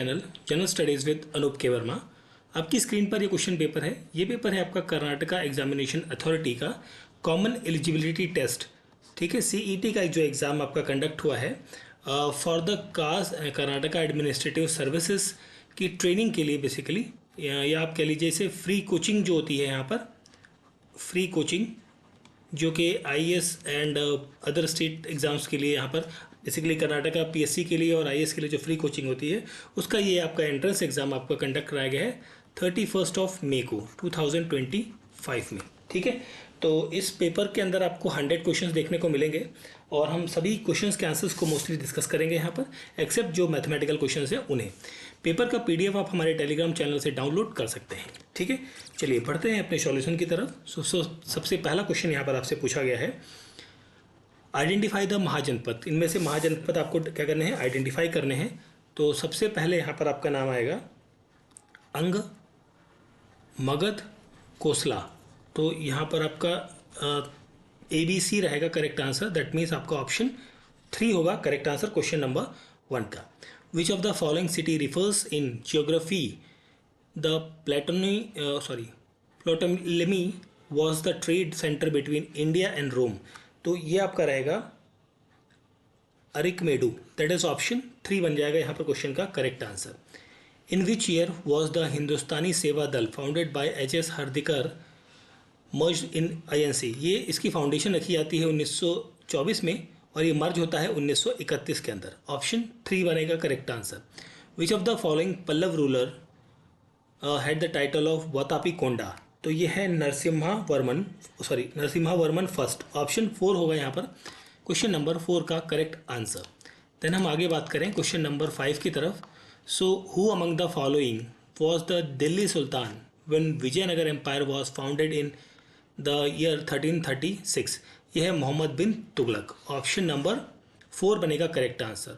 Channel general studies with Anoop K Verma. आपकी screen पर ये क्वेश्चन पेपर है। ये पेपर है आपका कर्नाटका एग्जामिनेशन अथॉरिटी का कॉमन एलिजिबिलिटी टेस्ट। ठीक है, सीईटी का जो एग्ज़ाम आपका कंडक्ट हुआ है for the KAS Karnataka administrative services की ट्रेनिंग के लिए बेसिकली, या आप कह लीजिए इसे फ्री कोचिंग जो होती है यहाँ पर, फ्री कोचिंग जो कि IAS and other state exams के लिए यहाँ पर बेसिकली कर्नाटका पीएससी के लिए और आईएएस के लिए जो फ्री कोचिंग होती है उसका ये आपका एंट्रेंस एग्ज़ाम आपका कंडक्ट कराया गया है 31 मई को 2025 में। ठीक है, तो इस पेपर के अंदर आपको 100 क्वेश्चंस देखने को मिलेंगे और हम सभी क्वेश्चंस के आंसर्स को मोस्टली डिस्कस करेंगे यहाँ पर, एक्सेप्ट जो मैथमेटिकल क्वेश्चंस हैं उन्हें। पेपर का पीडीएफ आप हमारे टेलीग्राम चैनल से डाउनलोड कर सकते हैं। ठीक है, चलिए बढ़ते हैं अपने सॉल्यूशन की तरफ। सबसे पहला क्वेश्चन यहाँ पर आपसे पूछा गया है, आइडेंटिफाई द महाजनपद। इनमें से महाजनपद आपको क्या करने हैं, आइडेंटिफाई करने हैं। तो सबसे पहले यहाँ पर आपका नाम आएगा अंग, मगध, कोसला। तो यहाँ पर आपका ABC रहेगा करेक्ट आंसर। दैट मीन्स आपका ऑप्शन 3 होगा करेक्ट आंसर क्वेश्चन नंबर 1 का। Which of the following city refers in geography the Ptolemy was the trade centre between India and Rome. तो ये आपका रहेगा अरिकमेडू। दैट इज ऑप्शन 3 बन जाएगा यहाँ पर क्वेश्चन का correct answer. In which year was the Hindustani Seva Dal founded by HS Hardikar merge in INC। ये इसकी फाउंडेशन रखी जाती है 1924 में और ये मर्ज होता है 1931 के अंदर। ऑप्शन 3 बनेगा correct answer. Which of the following Pallava ruler had the title of Vatapi Konda. तो ये है नरसिम्हा वर्मन फर्स्ट। ऑप्शन 4 होगा यहाँ पर क्वेश्चन नंबर 4 का करेक्ट आंसर। देन हम आगे बात करें क्वेश्चन नंबर 5 की तरफ। So who among the following was the Delhi sultan when Vijayanagar empire was founded in the year 1336। यह है मोहम्मद बिन तुगलक। ऑप्शन नंबर 4 बनेगा correct answer.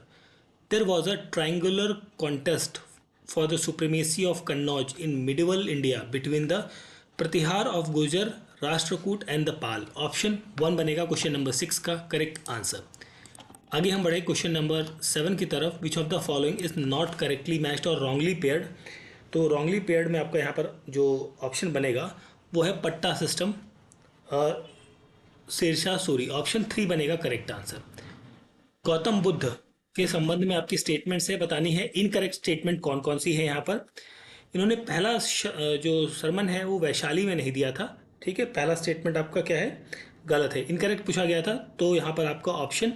There was a triangular contest for the supremacy of Kannauj in medieval India between the Pratihara of Gurjara, Rashtrakuta and the Pala. Option 1 बनेगा question number 6 का correct answer. आगे हम बढ़े question number 7 की तरफ। विच of the following is not correctly matched और wrongly paired. तो wrongly paired में आपका यहाँ पर जो ऑप्शन बनेगा वो है पट्टा सिस्टम, शेरशाह सूरी। ऑप्शन 3 बनेगा करेक्ट आंसर। गौतम बुद्ध के संबंध में आपकी स्टेटमेंट से बतानी है इनकरेक्ट स्टेटमेंट कौन कौन सी है यहाँ पर। इन्होंने पहला जो सरमन है वो वैशाली में नहीं दिया था। ठीक है, पहला स्टेटमेंट आपका क्या है, गलत है, इनकरेक्ट पूछा गया था। तो यहाँ पर आपका ऑप्शन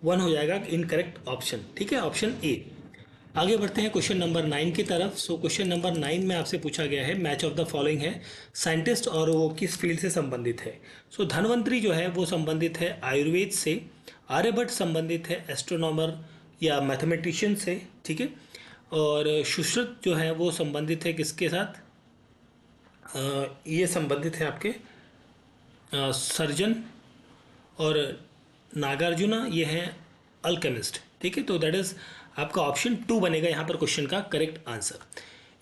1 हो जाएगा इनकरेक्ट ऑप्शन। ठीक है, ऑप्शन A। आगे बढ़ते हैं क्वेश्चन नंबर 9 की तरफ। सो क्वेश्चन नंबर 9 में आपसे पूछा गया है मैच ऑफ द फॉलोइंग है साइंटिस्ट और वो किस फील्ड से संबंधित है। सो धनवंतरी जो है वो संबंधित है आयुर्वेद से, आर्यभट्ट संबंधित है एस्ट्रोनॉमर या मैथमेटिशियन से। ठीक है, और सुश्रुत जो है वो संबंधित है किसके साथ, ये संबंधित है आपके सर्जन, और नागार्जुना ये हैं अल्केमिस्ट। ठीक है, तो दैट इज आपका ऑप्शन 2 बनेगा यहाँ पर क्वेश्चन का correct answer.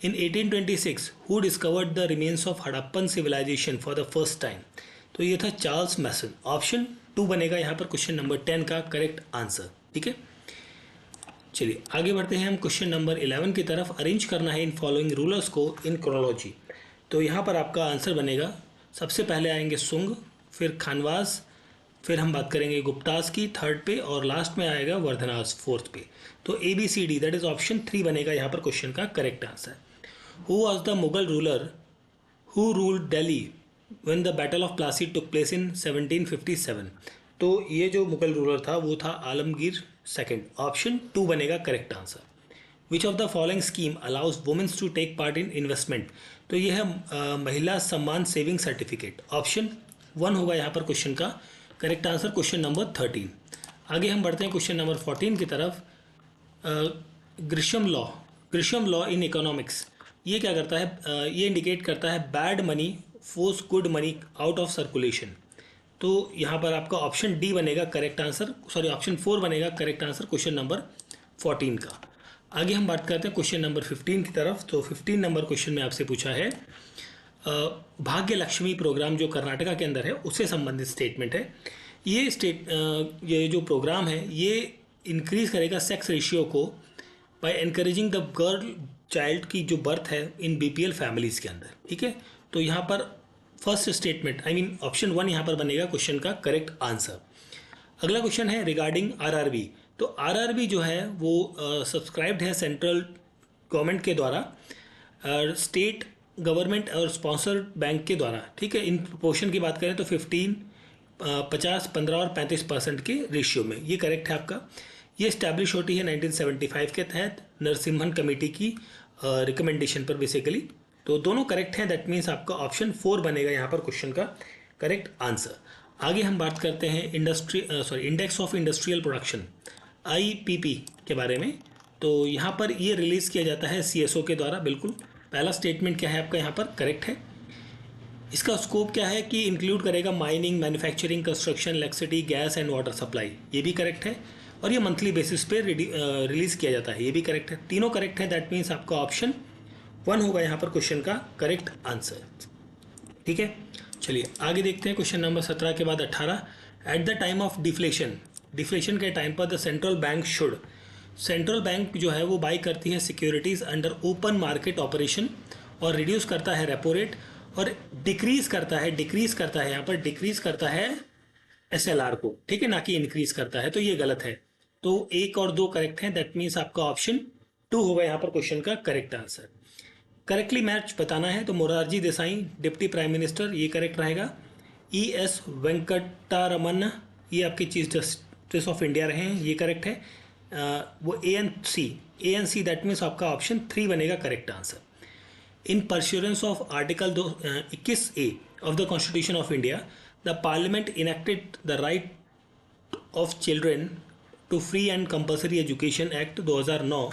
In 1826 who discovered the remains of Harappan civilisation for the first time. तो ये था चार्ल्स मैसन। ऑप्शन 2 बनेगा यहाँ पर क्वेश्चन नंबर 10 का करेक्ट आंसर। ठीक है, चलिए आगे बढ़ते हैं हम क्वेश्चन नंबर 11 की तरफ। अरेंज करना है इन फॉलोइंग रूलर्स को इन क्रोनोलॉजी। तो यहाँ पर आपका आंसर बनेगा, सबसे पहले आएंगे सुंग, फिर खानवास, फिर हम बात करेंगे गुप्तास की 3rd पे, और लास्ट में आएगा वर्धनास 4th पे। तो ABCD दैट इज ऑप्शन 3 बनेगा यहाँ पर क्वेश्चन का correct answer. Who was the Mughal ruler who ruled Delhi when the battle of Plassey took place in 1757। तो ये जो मुगल रूलर था वो था आलमगीर 2nd। ऑप्शन 2 बनेगा correct answer. Which of the following scheme allows womens to take part in investment. तो ये है महिला सम्मान सेविंग सर्टिफिकेट। ऑप्शन 1 होगा यहाँ पर क्वेश्चन का करेक्ट आंसर क्वेश्चन नंबर 13। आगे हम बढ़ते हैं क्वेश्चन नंबर 14 की तरफ। ग्रिशम लॉ इन इकोनॉमिक्स ये क्या करता है, ये इंडिकेट करता है bad money force good money out of circulation. तो यहाँ पर आपका ऑप्शन D बनेगा करेक्ट आंसर, ऑप्शन 4 बनेगा करेक्ट आंसर क्वेश्चन नंबर 14 का। आगे हम बात करते हैं क्वेश्चन नंबर 15 की तरफ। तो 15 नंबर क्वेश्चन में आपसे पूछा है भाग्य लक्ष्मी प्रोग्राम जो कर्नाटका के अंदर है उससे संबंधित स्टेटमेंट है। ये जो प्रोग्राम है ये इंक्रीज करेगा सेक्स रेशियो को by encouraging the girl child की जो बर्थ है इन बीपीएल फैमिलीज के अंदर, ठीक है। तो यहाँ पर first statement I mean option 1 यहाँ पर बनेगा क्वेश्चन का करेक्ट आंसर। अगला क्वेश्चन है रिगार्डिंग आरआरबी। तो आरआरबी जो है वो सब्सक्राइब्ड है सेंट्रल गवर्नमेंट के द्वारा, स्टेट गवर्नमेंट और स्पॉन्सर्ड बैंक के द्वारा, ठीक है। इन प्रोपोर्शन की बात करें तो 15, 50, 15 और 35% के रेशियो में, ये करेक्ट है आपका। ये इस्टेब्लिश होती है 1975 के तहत नरसिम्हन कमेटी की रिकमेंडेशन पर बेसिकली। तो दोनों करेक्ट हैं, दैट मीन्स आपका ऑप्शन 4 बनेगा यहाँ पर क्वेश्चन का करेक्ट आंसर। आगे हम बात करते हैं index of industrial production IPP के बारे में। तो यहाँ पर ये रिलीज़ किया जाता है CSO के द्वारा। बिल्कुल पहला स्टेटमेंट क्या है आपका यहाँ पर करेक्ट है। इसका स्कोप क्या है कि इंक्लूड करेगा mining, manufacturing, construction, electricity, gas and water supply, ये भी करेक्ट है। और ये मंथली बेसिस पे रिलीज़ किया जाता है, ये भी करेक्ट है। तीनों करेक्ट है, दैट मीन्स आपका ऑप्शन 1 होगा यहाँ पर क्वेश्चन का करेक्ट आंसर, ठीक है। चलिए आगे देखते हैं क्वेश्चन नंबर 17 के बाद 18। At the time of deflation के टाइम पर द सेंट्रल बैंक जो है वो बाई करती है securities under open market operation और रिड्यूस करता है रेपो रेट और डिक्रीज करता है यहाँ पर डिक्रीज करता है SLR को, ठीक है, ना कि इंक्रीज करता है। तो ये गलत है। तो 1 और 2 करेक्ट हैं, दैट मीन्स आपका ऑप्शन 2 होगा यहाँ पर क्वेश्चन का करेक्ट आंसर। करेक्टली मैच बताना है तो Morarji Desai deputy prime minister, ये करेक्ट रहेगा। ES वेंकटरामन ये आपके चीफ जस्टिस ऑफ इंडिया रहे हैं, ये करेक्ट है। वो ANC दैट मीन्स आपका ऑप्शन 3 बनेगा correct answer. In pursuance of article 21A of the constitution of India the parliament enacted the right of children to free and compulsory education act 2009।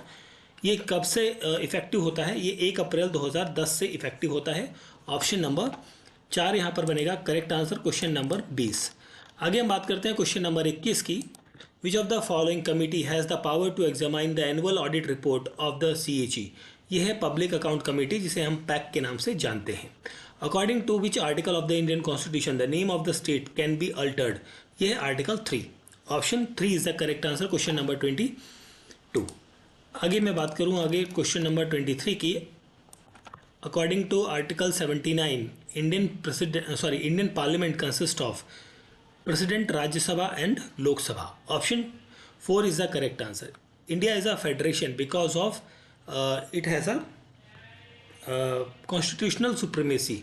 ये कब से इफेक्टिव होता है? ये 1 अप्रैल 2010 से इफेक्टिव होता है। ऑप्शन नंबर 4 यहाँ पर बनेगा करेक्ट आंसर, क्वेश्चन नंबर 20। आगे हम बात करते हैं क्वेश्चन नंबर 21 की। Which of the following committee has the power to examine the annual audit report of the CAG। ये है पब्लिक अकाउंट कमेटी, जिसे हम पैक के नाम से जानते हैं। According to which article of the Indian constitution the name of the state can be altered. ये है article 3। Option 3 is the correct answer, question number 22। आगे मैं बात करूं आगे क्वेश्चन नंबर 23 की। According to article 79 Indian parliament consist of president, Rajya Sabha and Lok Sabha. Option 4 is the correct answer. India is a federation because of it has a constitutional supremacy.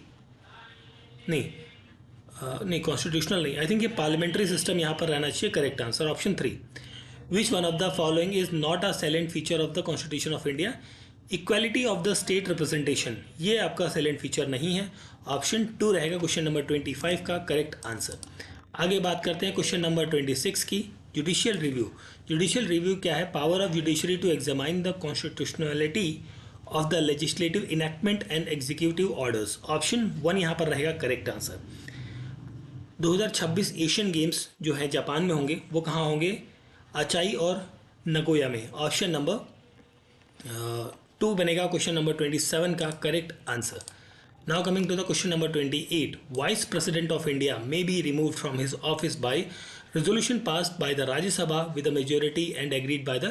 नहीं constitutional नहीं, I think ये parliamentary system यहाँ पर रहना चाहिए। Correct answer option 3। Which one of the following is not a salient feature of the constitution of India. Equality of the state representation, ये आपका silent feature नहीं है। ऑप्शन 2 रहेगा क्वेश्चन नंबर 25 का करेक्ट आंसर। आगे बात करते हैं क्वेश्चन नंबर 26 की। जुडिशियल रिव्यू क्या है? Power of judiciary to examine the constitutionality of the legislative enactment and executive orders. Option 1 यहाँ पर रहेगा करेक्ट आंसर। 2026 एशियन गेम्स जो है जापान में होंगे, वो कहाँ होंगे? अचाई और नगोया में। ऑप्शन नंबर 2 बनेगा क्वेश्चन नंबर 27 का correct answer. Now coming to the question number 28। Vice president of India may be removed from his office by resolution passed by the Rajya Sabha with a majority and agreed by the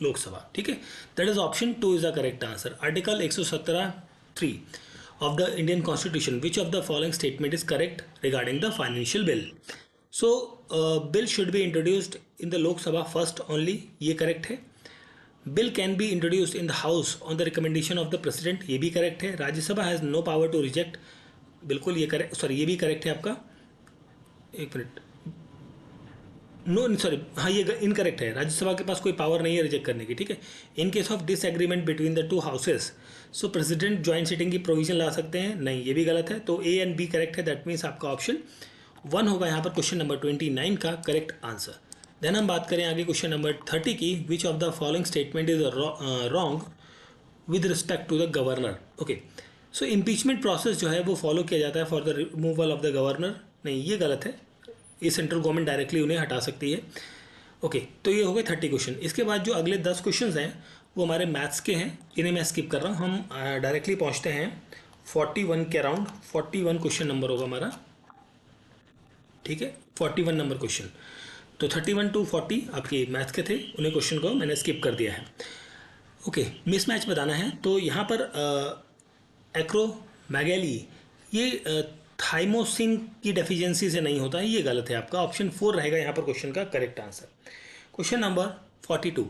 Lok Sabha, ठीक है। That is option 2 is the correct answer. Article 117(3) of the Indian Constitution, which of the following statement is correct regarding the financial bill? So bill should be introduced in the Lok Sabha first only, ये correct है। Bill can be introduced in the House on the recommendation of the President, ये भी correct है। Rajya Sabha has no power to reject, बिल्कुल ये correct, sorry ये भी correct है आपका। एक मिनट, हाँ ये इनकरेक्ट है। राज्यसभा के पास कोई पावर नहीं है रिजेक्ट करने की, ठीक है। In case of disagreement between the 2 houses, so president joint sitting की प्रोविजन ला सकते हैं, नहीं ये भी गलत है। तो A एंड B करेक्ट है, दैट मीन्स आपका ऑप्शन 1 होगा यहाँ पर क्वेश्चन नंबर 29 का करेक्ट आंसर। देन हम बात करें आगे क्वेश्चन नंबर 30 की। Which of the following statement is wrong with respect to the governor. Okay, so impeachment process जो है वो फॉलो किया जाता है for the removal of the governor, नहीं ये गलत है। ये सेंट्रल गवर्नमेंट डायरेक्टली उन्हें हटा सकती है। ओके, तो ये हो गए 30 क्वेश्चन। इसके बाद जो अगले 10 क्वेश्चन हैं वो हमारे मैथ्स के हैं, जिन्हें मैं स्किप कर रहा हूँ। हम डायरेक्टली पहुँचते हैं 41 के अराउंड। 41 क्वेश्चन नंबर होगा हमारा, ठीक है, 41 नंबर क्वेश्चन। तो 31 to 40 आपके मैथ्स के थे, उन्हें क्वेश्चन को मैंने स्किप कर दिया है। ओके, मिसमैच बताना है तो यहाँ पर एक्रोमेगाली ये थाइमोसिन की डेफिशिएंसी से नहीं होता है, ये गलत है आपका। ऑप्शन 4 रहेगा यहाँ पर क्वेश्चन का correct answer. Question number 42,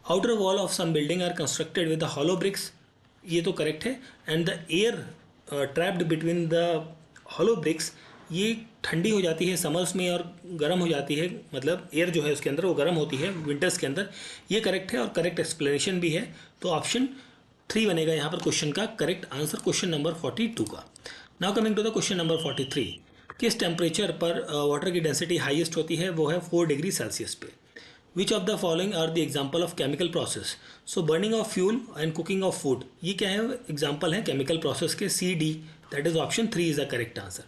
outer wall of some building are constructed with the hollow bricks, ये तो करेक्ट है। And the air trapped between the hollow bricks, ये ठंडी हो जाती है समर्स में और गर्म हो जाती है, मतलब एयर जो है उसके अंदर वो गर्म होती है विंटर्स के अंदर, ये करेक्ट है और करेक्ट एक्सप्लेनेशन भी है। तो ऑप्शन 3 बनेगा यहाँ पर क्वेश्चन का करेक्ट आंसर, क्वेश्चन नंबर 42 का। Now coming to the question number 43, किस टेम्परेचर पर वाटर की डेंसिटी हाईएस्ट होती है, वो है 4 डिग्री सेल्सियस पे। Which of the following are the example of chemical process, so burning of fuel and cooking of food, ये क्या है, एग्जाम्पल है केमिकल प्रोसेस के। C D, that is option 3 is the correct answer.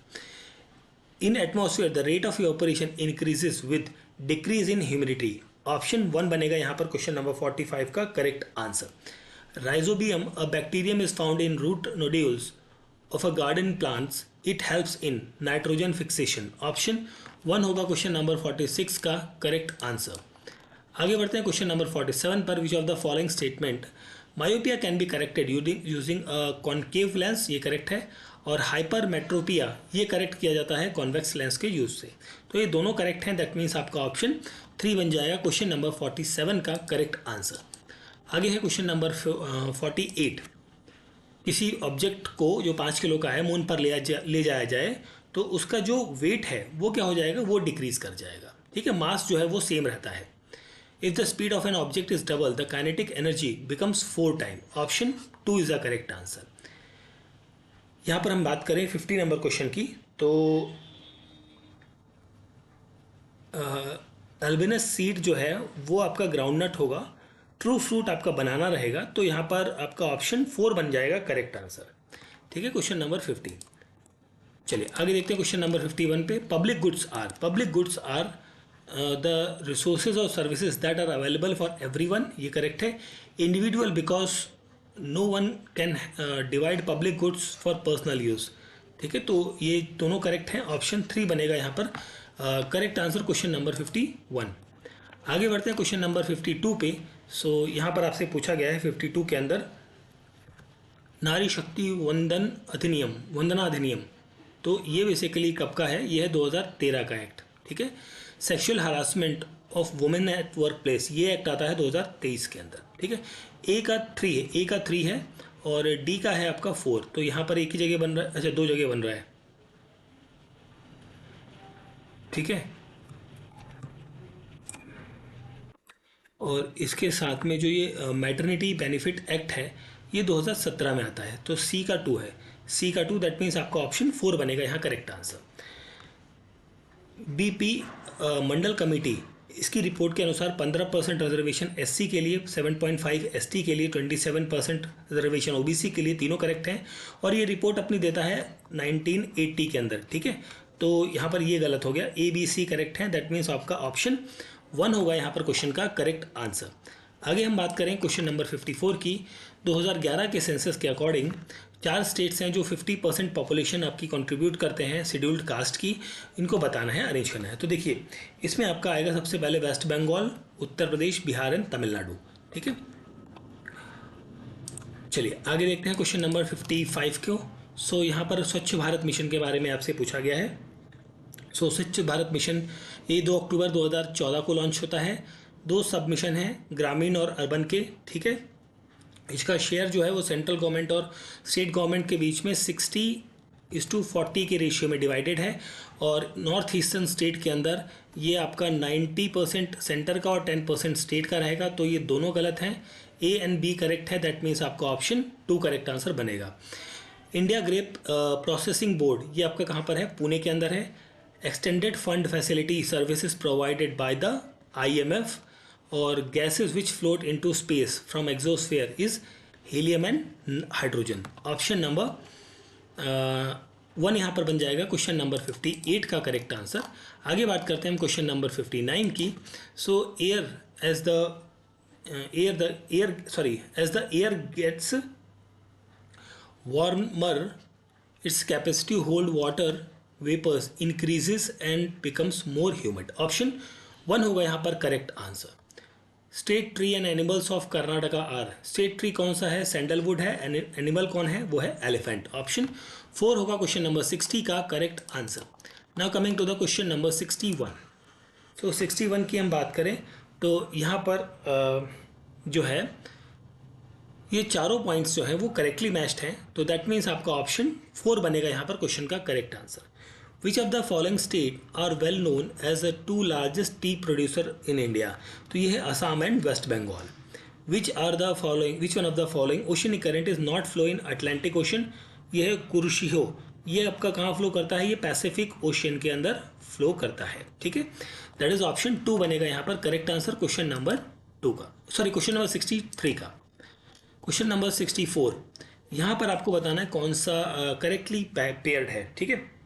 In atmosphere the rate of evaporation increases with decrease in humidity, option 1 बनेगा यहाँ पर question number 45 का correct answer. Rhizobium, a bacterium is found in root nodules of a garden plants, it helps in nitrogen fixation, option 1 होगा question number 46 का correct answer. आगे बढ़ते हैं question number 47 पर। विच of the following statement, myopia can be corrected using concave lens, ये correct है। और hypermetropia ये करेक्ट किया जाता है कॉन्वेक्स लेंस के यूज से। तो ये दोनों करेक्ट हैं, दैट मीन्स आपका ऑप्शन 3 बन जाएगा क्वेश्चन नंबर 47 का करेक्ट आंसर। आगे है क्वेश्चन नंबर 48, किसी ऑब्जेक्ट को जो 5 किलो का है मून पर ले जाया जाए तो उसका जो वेट है वो क्या हो जाएगा, वो डिक्रीज कर जाएगा, ठीक है, मास जो है वो सेम रहता है। If the speed of an object is double the kinetic energy becomes 4 time, option 2 is the correct answer. यहाँ पर हम बात करें 50 नंबर क्वेश्चन की, तो अल्बिनस सीड जो है वो आपका ग्राउंडनट होगा, ट्रू फ्रूट आपका बनाना रहेगा, तो यहाँ पर आपका ऑप्शन 4 बन जाएगा करेक्ट आंसर, ठीक है, क्वेश्चन नंबर 50। चलिए आगे देखते हैं क्वेश्चन नंबर 51 पे। Public goods are the resources और services that are available for everyone, ये करेक्ट है। Individual, because no one can divide public goods for personal use, ठीक है, तो ये दोनों करेक्ट हैं, ऑप्शन 3 बनेगा यहाँ पर करेक्ट आंसर क्वेश्चन नंबर 51। आगे बढ़ते हैं क्वेश्चन नंबर 52 पे। सो यहाँ पर आपसे पूछा गया है 52 के अंदर, नारी शक्ति वंदना अधिनियम, तो ये बेसिकली कब का है, ये है 2013 का एक्ट, ठीक है। Sexual harassment of women at work place, ये एक्ट आता है 2023 के अंदर, ठीक है। ए का 3 है और डी का है आपका 4, तो यहाँ पर एक ही जगह बन रहा है, अच्छा 2 जगह बन रहा है, ठीक है। और इसके साथ में जो ये मैटरनिटी बेनिफिट एक्ट है ये 2017 में आता है, तो सी का 2 है, सी का 2, दैट मीन्स आपका ऑप्शन 4 बनेगा यहाँ करेक्ट आंसर। बीपी मंडल कमेटी, इसकी रिपोर्ट के अनुसार 15% रिजर्वेशन एससी के लिए, 7.5 एसटी के लिए, 27% रिजर्वेशन ओबीसी के लिए, तीनों करेक्ट हैं। और ये रिपोर्ट अपनी देता है 1980 के अंदर, ठीक है, तो यहाँ पर ये गलत हो गया, ए बी सी करेक्ट है, दैट मीन्स आपका ऑप्शन 1 होगा यहाँ पर क्वेश्चन का करेक्ट आंसर। आगे हम बात करें क्वेश्चन नंबर 54 की। 2011 के सेंसस के अकॉर्डिंग 4 स्टेट्स हैं जो 50% पॉपुलेशन आपकी कंट्रीब्यूट करते हैं शेड्यूल्ड कास्ट की, इनको बताना है, अरेंज करना है। तो देखिए इसमें आपका आएगा सबसे पहले वेस्ट बंगाल, उत्तर प्रदेश, बिहार एंड तमिलनाडु, ठीक है। चलिए आगे देखते हैं क्वेश्चन नंबर 55 को। सो यहाँ पर स्वच्छ भारत मिशन के बारे में आपसे पूछा गया है। सो स्वच्छ भारत मिशन ये 2 अक्टूबर 2014 को लॉन्च होता है। 2 सब मिशन हैं, ग्रामीण और अर्बन के, ठीक है। इसका शेयर जो है वो सेंट्रल गवर्नमेंट और स्टेट गवर्नमेंट के बीच में 60:40 के रेशियो में डिवाइडेड है। और नॉर्थ ईस्टर्न स्टेट के अंदर ये आपका 90% सेंटर का और 10% स्टेट का रहेगा, तो ये दोनों गलत हैं। ए एंड बी करेक्ट है, दैट मीन्स आपका ऑप्शन 2 करेक्ट आंसर बनेगा। इंडिया ग्रेप प्रोसेसिंग बोर्ड ये आपका कहाँ पर है, पुणे के अंदर है। Extended fund facility services provided by the IMF, और gases which float into space from exosphere is helium and hydrogen, option number 1 यहाँ पर बन जाएगा क्वेश्चन नंबर 58 का करेक्ट आंसर। आगे बात करते हैं हम क्वेश्चन नंबर 59 की। So as the air gets warmer, its capacity to hold water vapors increases and becomes more humid, option 1 होगा यहाँ पर correct answer. State tree and animals of Karnataka are, state tree कौन सा है, सैंडलवुड है, animal कौन है, वो है एलिफेंट। ऑप्शन 4 होगा क्वेश्चन नंबर 60 का correct answer. Now coming to the question number 61। तो 61 की हम बात करें तो यहाँ पर जो है ये चारों पॉइंट्स जो है वो करेक्टली मैच्ड हैं, तो दैट मीन्स आपका ऑप्शन 4 बनेगा यहाँ पर क्वेश्चन का correct answer. Which of the following state are well known as the 2 largest tea producer in India, तो ये है Assam and West Bengal. Which one of the following oceanic current is not flow in Atlantic ocean, ये है कुरुशिहो, ये आपका कहाँ flow करता है, ये पैसिफिक ओशियन के अंदर फ्लो करता है। ठीक है, दैट इज ऑप्शन 2 बनेगा यहाँ पर करेक्ट आंसर क्वेश्चन नंबर 2 का, सॉरी क्वेश्चन नंबर 63 का। क्वेश्चन नंबर 64, यहाँ पर आपको बताना है कौन सा करेक्टली पेयर्ड है। ठीक है,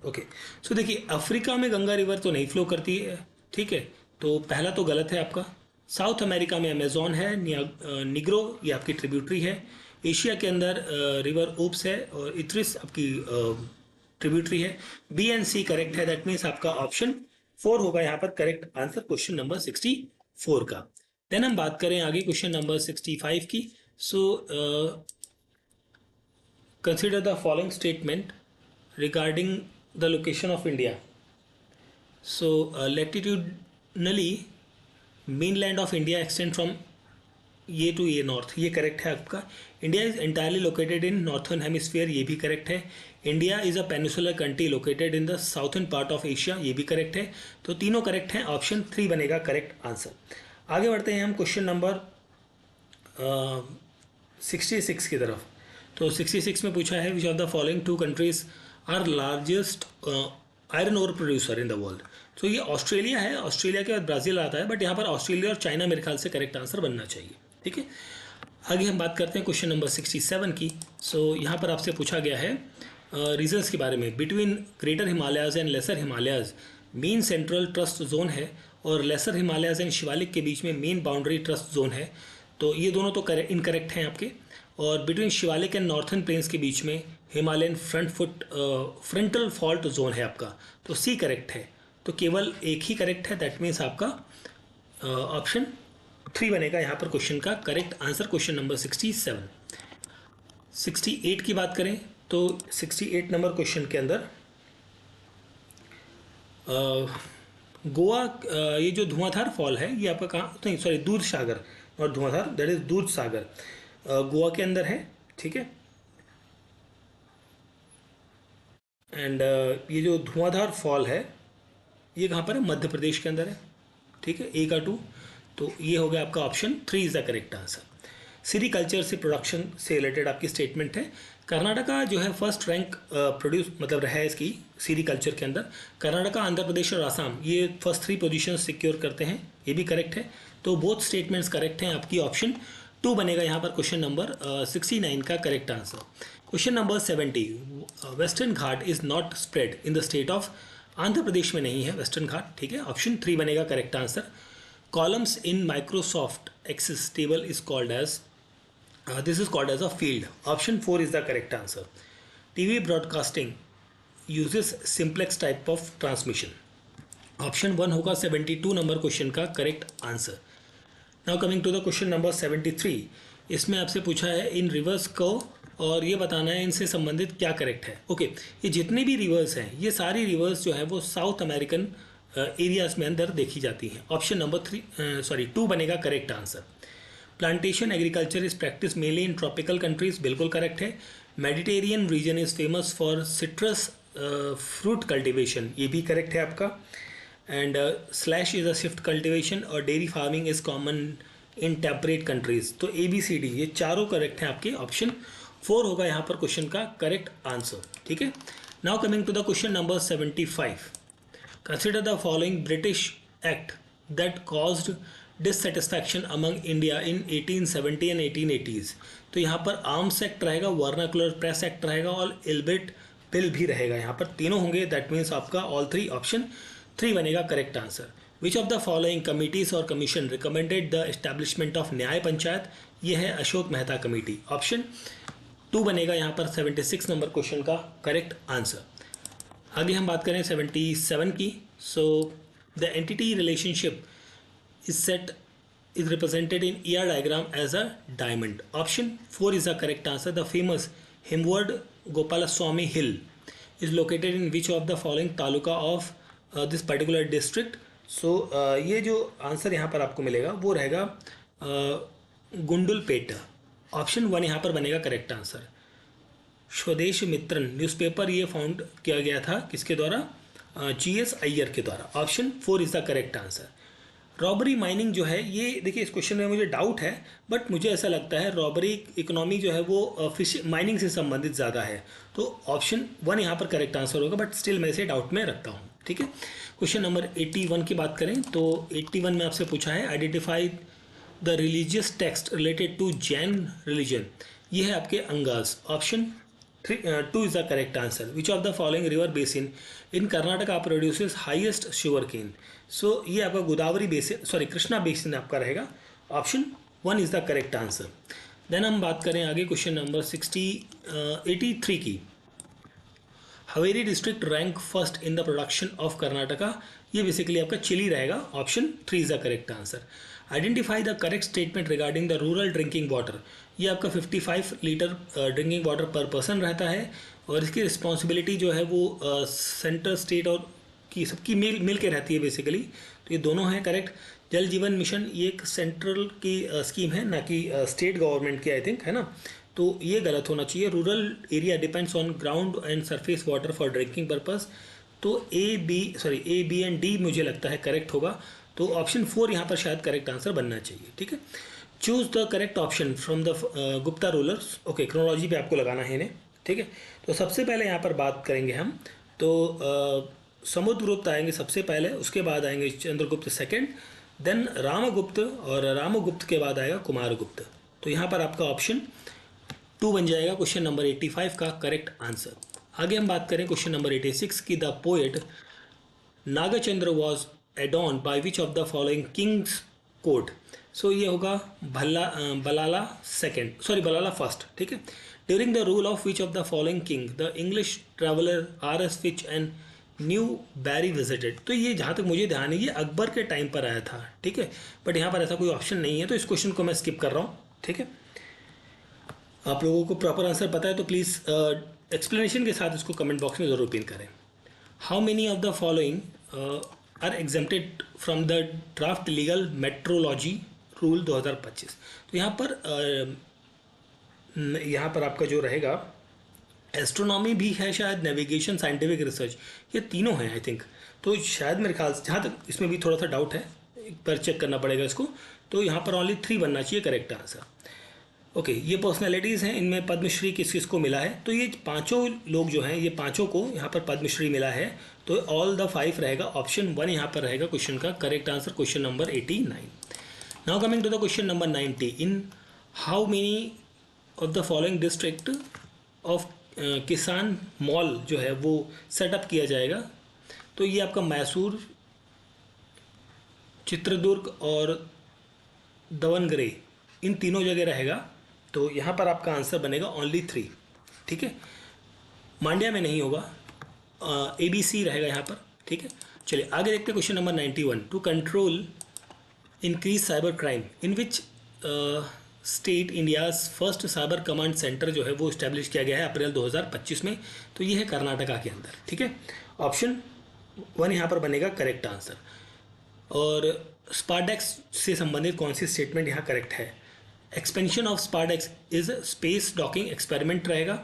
ओके। सो देखिए अफ्रीका में गंगा रिवर तो नहीं फ्लो करती है, ठीक है, तो पहला तो गलत है आपका। साउथ अमेरिका में अमेजोन है, निग्रो ये आपकी ट्रिब्यूटरी है। एशिया के अंदर रिवर ओप्स है और इथ्रिस आपकी ट्रिब्यूटरी है। बी एंड सी करेक्ट है, दैट मीन्स आपका ऑप्शन 4 होगा यहाँ पर करेक्ट आंसर क्वेश्चन नंबर 64 का। देन हम बात करें आगे क्वेश्चन नंबर 65 की। So consider the following statement regarding the location of India. So latitudinally mainland of India extend from ये टू ये नॉर्थ, ये करेक्ट है आपका। India is entirely located in northern hemisphere, ये भी करेक्ट है। India is a peninsular country located in the southern part of Asia, ये भी करेक्ट है। तो तीनों करेक्ट हैं, ऑप्शन 3 बनेगा करेक्ट आंसर। आगे बढ़ते हैं हम क्वेश्चन नंबर 66 की तरफ। तो 66 में पूछा है which of the following 2 countries are largest iron ore producer in the world. तो ये ऑस्ट्रेलिया है, ऑस्ट्रेलिया के बाद ब्राज़ील आता है, बट यहाँ पर ऑस्ट्रेलिया और चाइना मेरे ख्याल से करेक्ट आंसर बनना चाहिए। ठीक है, आगे हम बात करते हैं क्वेश्चन नंबर 67 की। सो यहाँ पर आपसे पूछा गया है रीजन्स के बारे में। Between greater Himalayas and lesser Himalayas main central trust zone है, और लेसर हिमालयाज एंड शिवालिक के बीच में मेन बाउंड्री ट्रस्ट जोन है, तो ये दोनों तो इनकरेक्ट हैं आपके। और between Shivalik and northern plains के बीच में हिमालयन फ्रंटल फॉल्ट जोन है आपका, तो सी करेक्ट है। तो केवल एक ही करेक्ट है, दैट मीन्स आपका ऑप्शन 3 बनेगा यहाँ पर क्वेश्चन का करेक्ट आंसर क्वेश्चन नंबर 67। 68 की बात करें तो 68 नंबर क्वेश्चन के अंदर गोवा ये जो धुआंधार फॉल है ये आपका कहाँ, नहीं सॉरी दूध सागर और धुआंधार, दैट इज दूध सागर गोवा के अंदर है। ठीक है, एंड ये जो धुआंधार फॉल है ये कहाँ पर है, मध्य प्रदेश के अंदर है। ठीक है, ए का 2, तो ये हो गया आपका option 3 is the correct answer. Sericulture से प्रोडक्शन से रिलेटेड आपकी स्टेटमेंट है। कर्नाटका जो है फर्स्ट रैंक प्रोड्यूस मतलब रहा है इसकी सीरी कल्चर के अंदर। कर्नाटका, आंध्र प्रदेश और आसाम ये फर्स्ट 3 पोजीशन सिक्योर करते हैं, ये भी करेक्ट है। तो बोथ स्टेटमेंट्स करेक्ट हैं, आपकी ऑप्शन 2 बनेगा यहाँ पर क्वेश्चन नंबर 69 का correct answer. Question number 70, Western Ghat is not spread in the state of, Andhra Pradesh में नहीं है वेस्टर्न घाट। ठीक है, ऑप्शन 3 बनेगा correct answer. Columns in Microsoft Access table is called as, this is called as a field, option 4 is the correct answer. TV broadcasting uses simplex type of transmission, option 1 होगा 72 number question का correct answer. Now coming to the question number 73, इसमें आपसे पूछा है इन reverse को और ये बताना है इनसे संबंधित क्या करेक्ट है। ओके, ये जितने भी रिवर्स हैं ये सारी रिवर्स जो है वो साउथ अमेरिकन एरियाज में अंदर देखी जाती हैं। ऑप्शन नंबर 2 बनेगा correct answer. Plantation agriculture is practice mainly in tropical countries, बिल्कुल करेक्ट है। Mediterranean region is famous for citrus fruit cultivation, ये भी करेक्ट है आपका। And slash is a shift cultivation और dairy farming is common in temperate countries. तो ABCD ये चारों करेक्ट हैं आपके, ऑप्शन 4 होगा यहाँ पर क्वेश्चन का करेक्ट आंसर। ठीक है, now coming to the question number 75, consider the following British Act that caused dissatisfaction among India in 1870 and 1880s। तो यहाँ पर आर्म्स एक्ट रहेगा, वर्नाकुलर प्रेस एक्ट रहेगा और इल्बिट बिल भी रहेगा, यहाँ पर तीनों होंगे, दैट मीन्स आपका ऑल 3, ऑप्शन 3 बनेगा correct answer. Which of the following committees और commission recommended the establishment of Nyaya Panchayat, ये है अशोक मेहता कमेटी, ऑप्शन 2 बनेगा यहाँ पर 76 नंबर क्वेश्चन का करेक्ट आंसर। आगे हम बात करें 77 की। So the entity relationship is set is represented in ER diagram as a diamond. Option 4 is the correct answer. The famous Himward Gopalaswamy Hill is located in which of the following taluka of this particular district? So ये जो answer यहाँ पर आपको मिलेगा वो रहेगा Gundlupet. Option 1 यहाँ पर बनेगा करेक्ट आंसर. स्वदेश मित्रन न्यूज़पेपर ये फाउंड किया गया था किसके द्वारा? GS अय्यर के द्वारा. Option 4 is the correct answer. Robbery mining जो है ये देखिए इस क्वेश्चन में मुझे डाउट है, बट मुझे ऐसा लगता है रॉबरी इकोनॉमी जो है वो फिश माइनिंग से संबंधित ज़्यादा है. तो ऑप्शन 1 यहाँ पर करेक्ट आंसर होगा, बट स्टिल मैं इसे डाउट में रखता हूँ. ठीक है. क्वेश्चन नंबर 81 की बात करें तो 81 में आपसे पूछा है identify the religious text related to Jain religion. ये है आपके Angas. Option 2 is the correct answer. Which of the following river basin in Karnataka produces highest sugarcane? So ये आपका गोदावरी बेसिन कृष्णा बेसिन आपका रहेगा. Option 1 is the correct answer. Then हम बात करें आगे क्वेश्चन नंबर 83 की. Haveri district rank first in the production of Karnataka. ये बेसिकली आपका चिली रहेगा. Option 3 is the correct answer. Identify the correct statement regarding the rural drinking water. ये आपका 55 litre drinking water per person रहता है और इसकी रिस्पॉन्सिबिलिटी जो है वो सेंटर स्टेट और की सबकी मिल के रहती है बेसिकली. तो ये दोनों हैं करेक्ट. जल जीवन मिशन ये एक सेंट्रल की स्कीम है ना कि स्टेट गवर्नमेंट की आई थिंक है ना. तो ये गलत होना चाहिए. Rural area depends on ground and surface water for drinking purpose. तो ए बी एंड डी मुझे लगता है करेक्ट होगा. तो ऑप्शन 4 यहाँ पर शायद करेक्ट आंसर बनना चाहिए. ठीक है. Choose the correct option from the Gupta rulers. Okay, chronology पे आपको लगाना है इन्हें. ठीक है. तो सबसे पहले यहाँ पर बात करेंगे हम तो समुद्रगुप्त आएंगे सबसे पहले, उसके बाद आएंगे चंद्रगुप्त सेकंड, देन रामगुप्त और रामगुप्त के बाद आएगा कुमारगुप्त. तो यहाँ पर आपका ऑप्शन 2 बन जाएगा क्वेश्चन नंबर 85 का करेक्ट आंसर. आगे हम बात करें क्वेश्चन नंबर 86 की. The poet Nagachandra was adorned by which of the following kings court. So ये होगा बलाला फर्स्ट. ठीक है. During the rule of which of the following king the English traveller R.S. Fitch and Newbery visited. तो ये जहाँ तक मुझे ध्यान है ये अकबर के टाइम पर आया था. ठीक है. बट यहाँ पर ऐसा कोई ऑप्शन नहीं है तो इस क्वेश्चन को मैं स्किप कर रहा हूँ. ठीक है. आप लोगों को प्रॉपर आंसर पता है तो प्लीज़ एक्सप्लेनेशन के साथ इसको कमेंट बॉक्स में ज़रूर पिन करें. How many of the following are exempted from the draft legal metrology rule 2025. तो यहाँ पर आपका जो रहेगा एस्ट्रोनॉमी भी है शायद, नेविगेशन, साइंटिफिक रिसर्च, ये तीनों हैं आई थिंक. तो शायद मेरे ख्याल से जहाँ तक इसमें भी थोड़ा सा डाउट है, एक बार चेक करना पड़ेगा इसको. तो यहाँ पर ओनली 3 बनना चाहिए करेक्ट आंसर. ओके. ये पर्सनैलिटीज़ हैं, इनमें पद्मश्री किस किस को मिला है. तो ये पांचों लोग जो हैं ये पांचों को यहाँ पर पद्मश्री मिला है. तो ऑल द 5 रहेगा. ऑप्शन 1 यहाँ पर रहेगा क्वेश्चन का correct answer. Question number 89. Now coming to the question number 90. In how many of the following district of Kisan mall जो है वो सेटअप किया जाएगा. तो ये आपका मैसूर, चित्रदुर्ग और दावणगेरे, इन तीनों जगह रहेगा. तो यहाँ पर आपका आंसर बनेगा ओनली 3. ठीक है. मांड्या में नहीं होगा. ABC रहेगा यहाँ पर. ठीक है. चलिए आगे देखते हैं question number 91. To control increase cyber crime in which state India's first cyber command centre जो है वो इस्टेब्लिश किया गया है अप्रैल 2025 में. तो ये है कर्नाटका के अंदर. ठीक है. ऑप्शन 1 यहाँ पर बनेगा करेक्ट आंसर. और स्पारडेक्स से संबंधित कौन सी स्टेटमेंट यहाँ करेक्ट है? Expansion of SpaDeX is space docking experiment रहेगा.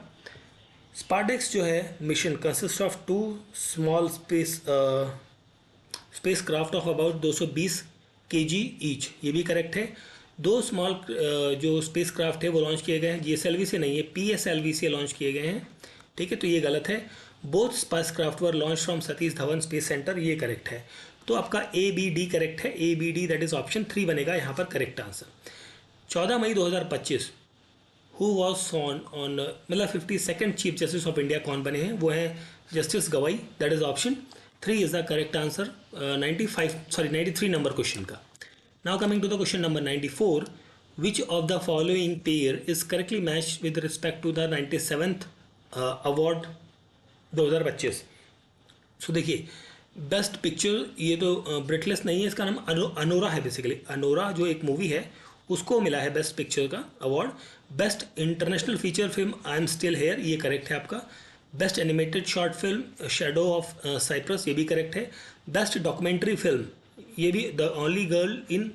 स्पारडेक्स जो है mission consist of 2 small spacecraft of about 220 kg each. ये भी करेक्ट है. 2 स्मॉल जो स्पेस क्राफ्ट है वो लॉन्च किए गए हैं. GSLV से नहीं है, PSLV से लॉन्च किए गए हैं. ठीक है. तो ये गलत है. Both spacecraft were launch from Satish Dhawan space centre. ये करेक्ट है. तो आपका ABD करेक्ट है. ABD दैट इज ऑप्शन 3 बनेगा यहाँ पर correct answer. 14 May 2025 who was sworn on मतलब 52nd chief justice of India कौन बने हैं? वो हैं Justice Gavai. That is option 3 is the correct answer 93 number question का. Now coming to the question number 94. Which of the following pair is correctly match with respect to the 97th award 2025. So देखिए best picture, ये तो breathless नहीं है, इसका नाम Anora है basically. Anora जो एक मूवी है उसको मिला है बेस्ट पिक्चर का award. Best international feature film I am still here, ये करेक्ट है आपका। Best animated short film shadow of cypress, ये भी करेक्ट है। बेस्ट डॉक्यूमेंट्री फिल्म, ये भी the only girl in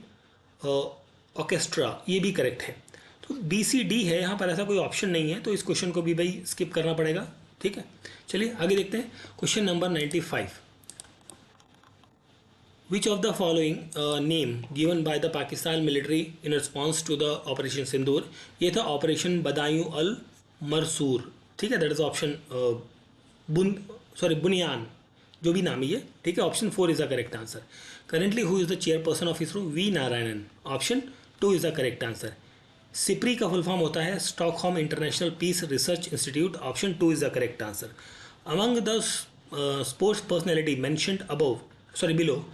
orchestra, ये भी करेक्ट है। तो बी सी डी है, यहाँ पर ऐसा कोई ऑप्शन नहीं है, तो इस क्वेश्चन को भी भाई स्किप करना पड़ेगा। ठीक है, चलिए आगे देखते हैं। Question number 95, which of the following name given by the Pakistan military in response to the operation Sindoor, ये था ऑपरेशन बदायूं अल मरसूर। ठीक है, दैट इज ऑप्शन बुनियान, जो भी नाम है ये। ठीक है, option 4 is the correct answer. Currently who is the chairperson of ISRO, V Narayanan, option 2 is the correct answer. SIPRI का फुल फॉर्म होता है Stockholm International Peace Research Institute, option 2 is the correct answer. Among the sports personality mentioned below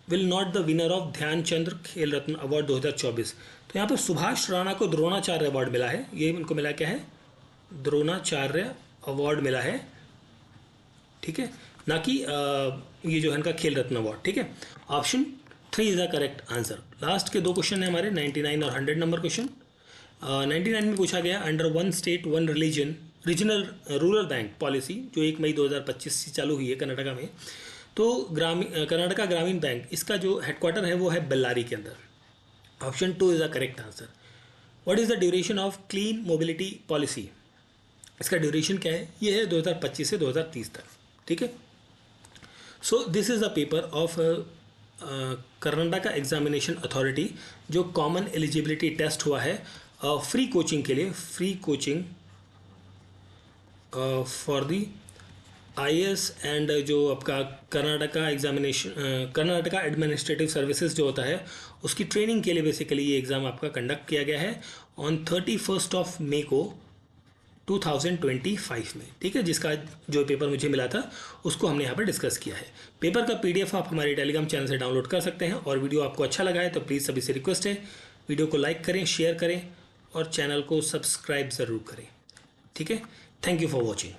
will not the winner of Dhyanchandra Khel Ratna award 2024। तो यहाँ पर सुभाष राणा को Dronacharya award मिला है, ये इनको मिला क्या है, द्रोणाचार्य अवार्ड मिला है। ठीक है, ना कि ये जो है इनका खेल रत्न अवार्ड। ठीक है, option 3 is the correct answer. Last के 2 क्वेश्चन है हमारे 99 और 100 नंबर क्वेश्चन। 99 में पूछा गया, under one state one religion regional rural bank policy, जो 1 मई 2025 से चालू हुई है कर्नाटका में, तो कर्नाटका ग्रामीण बैंक, इसका जो हेडक्वार्टर है वो है बेल्लारी के अंदर। Option 2 is the correct answer. What is the duration of clean mobility policy, इसका ड्यूरेशन क्या है, ये है 2025 से 2030 तक। ठीक है, so this is the paper of Karnataka examination authority, जो कॉमन एलिजिबिलिटी टेस्ट हुआ है फ्री कोचिंग के लिए, free coaching for the IAS and जो आपका Karnataka examination Karnataka administrative services जो होता है उसकी ट्रेनिंग के लिए बेसिकली ये एग्ज़ाम आपका कंडक्ट किया गया है ऑन 31 ऑफ मई को 2025 में। ठीक है, जिसका जो पेपर मुझे मिला था उसको हमने यहाँ पर डिस्कस किया है। पेपर का PDF आप हमारे टेलीग्राम चैनल से डाउनलोड कर सकते हैं। और वीडियो आपको अच्छा लगा है तो प्लीज़ सभी से रिक्वेस्ट है, वीडियो को लाइक करें, शेयर करें और चैनल को सब्सक्राइब ज़रूर करें। ठीक है, थैंक यू फॉर वॉचिंग।